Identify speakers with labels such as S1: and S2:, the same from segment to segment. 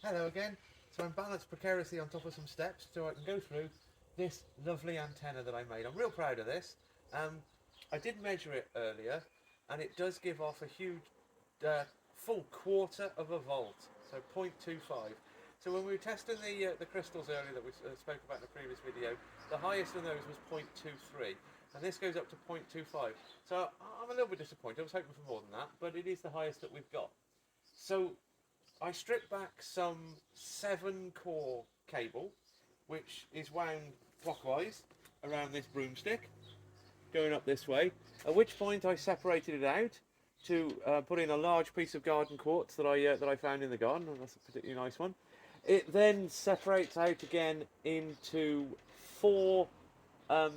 S1: Hello again. So I'm balanced precariously on top of some steps so I can go through this lovely antenna that I made. I'm real proud of this. I did measure it earlier and it does give off a huge full quarter of a volt, so 0.25. So when we were testing the crystals earlier that we spoke about in the previous video, the highest of those was 0.23 and this goes up to 0.25. So I'm a little bit disappointed. I was hoping for more than that, but it is the highest that we've got. So I stripped back some 7-core cable, which is wound clockwise around this broomstick, going up this way. At which point I separated it out to put in a large piece of garden quartz that I found in the garden, and that's a particularly nice one. It then separates out again into four um,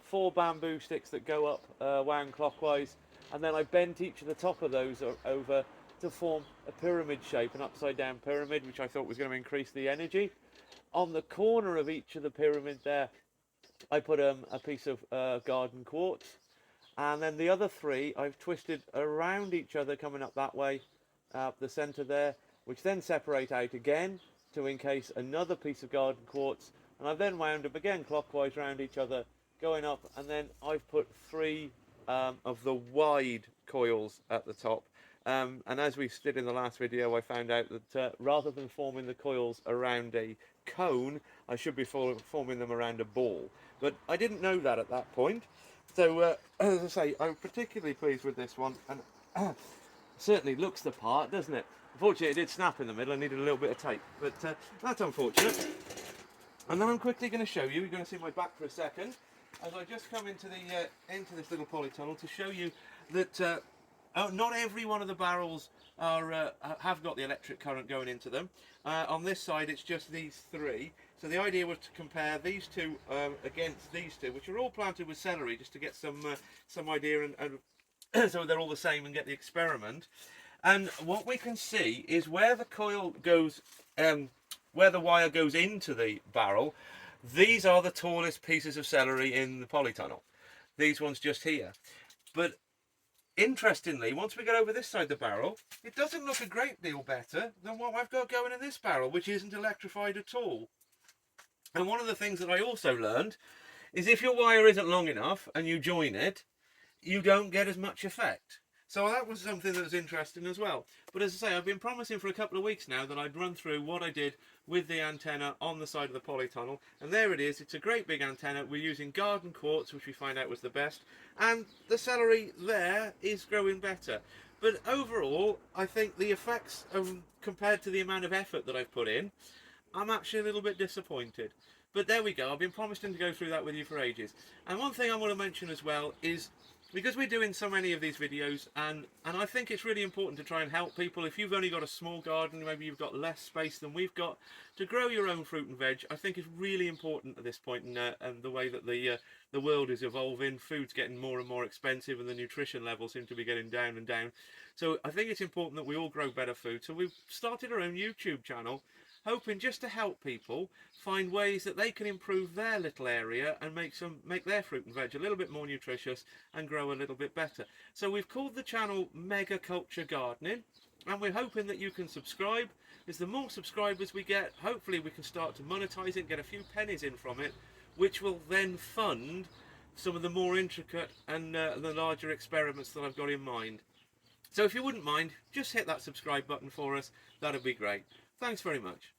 S1: four bamboo sticks that go up wound clockwise, and then I bent each of the top of those over to form a pyramid shape, an upside down pyramid, which I thought was going to increase the energy. On the corner of each of the pyramid there, I put a piece of garden quartz, and then the other three I've twisted around each other coming up that way, up the centre there, which then separate out again to encase another piece of garden quartz, and I've then wound them again clockwise round each other going up, and then I've put three of the wide coils at the top. And as we did in the last video, I found out that rather than forming the coils around a cone, I should be forming them around a ball. But I didn't know that at that point. So, as I say, I'm particularly pleased with this one, and certainly looks the part, doesn't it? Unfortunately, it did snap in the middle. I needed a little bit of tape, but that's unfortunate. And then I'm quickly going to show you. You're going to see my back for a second, as I just come into this little polytunnel to show you that not every one of the barrels have got the electric current going into them. On this side, it's just these three. So the idea was to compare these two against these two, which are all planted with celery, just to get some idea and so they're all the same and get the experiment. And what we can see is where the coil goes, where the wire goes into the barrel, these are the tallest pieces of celery in the polytunnel. These ones just here. But interestingly, once we get over this side of the barrel, it doesn't look a great deal better than what I've got going in this barrel, which isn't electrified at all. And one of the things that I also learned is if your wire isn't long enough and you join it, you don't get as much effect. So that was something that was interesting as well. But as I say, I've been promising for a couple of weeks now that I'd run through what I did with the antenna on the side of the polytunnel. And there it is. It's a great big antenna. We're using garden quartz, which we find out was the best. And the celery there is growing better. But overall, I think the effects, compared to the amount of effort that I've put in, I'm actually a little bit disappointed. But there we go. I've been promising to go through that with you for ages. And one thing I want to mention as well is, because we're doing so many of these videos, and I think it's really important to try and help people. If you've only got a small garden, maybe you've got less space than we've got, to grow your own fruit and veg, I think is really important at this point in the way that the world is evolving. Food's getting more and more expensive and the nutrition levels seem to be getting down and down. So I think it's important that we all grow better food. So we've started our own YouTube channel, hoping just to help people find ways that they can improve their little area and make their fruit and veg a little bit more nutritious and grow a little bit better. So we've called the channel Mega Culture Gardening, and we're hoping that you can subscribe. As the more subscribers we get, hopefully we can start to monetize it and get a few pennies in from it, which will then fund some of the more intricate and the larger experiments that I've got in mind. So if you wouldn't mind, just hit that subscribe button for us. That'd be great. Thanks very much.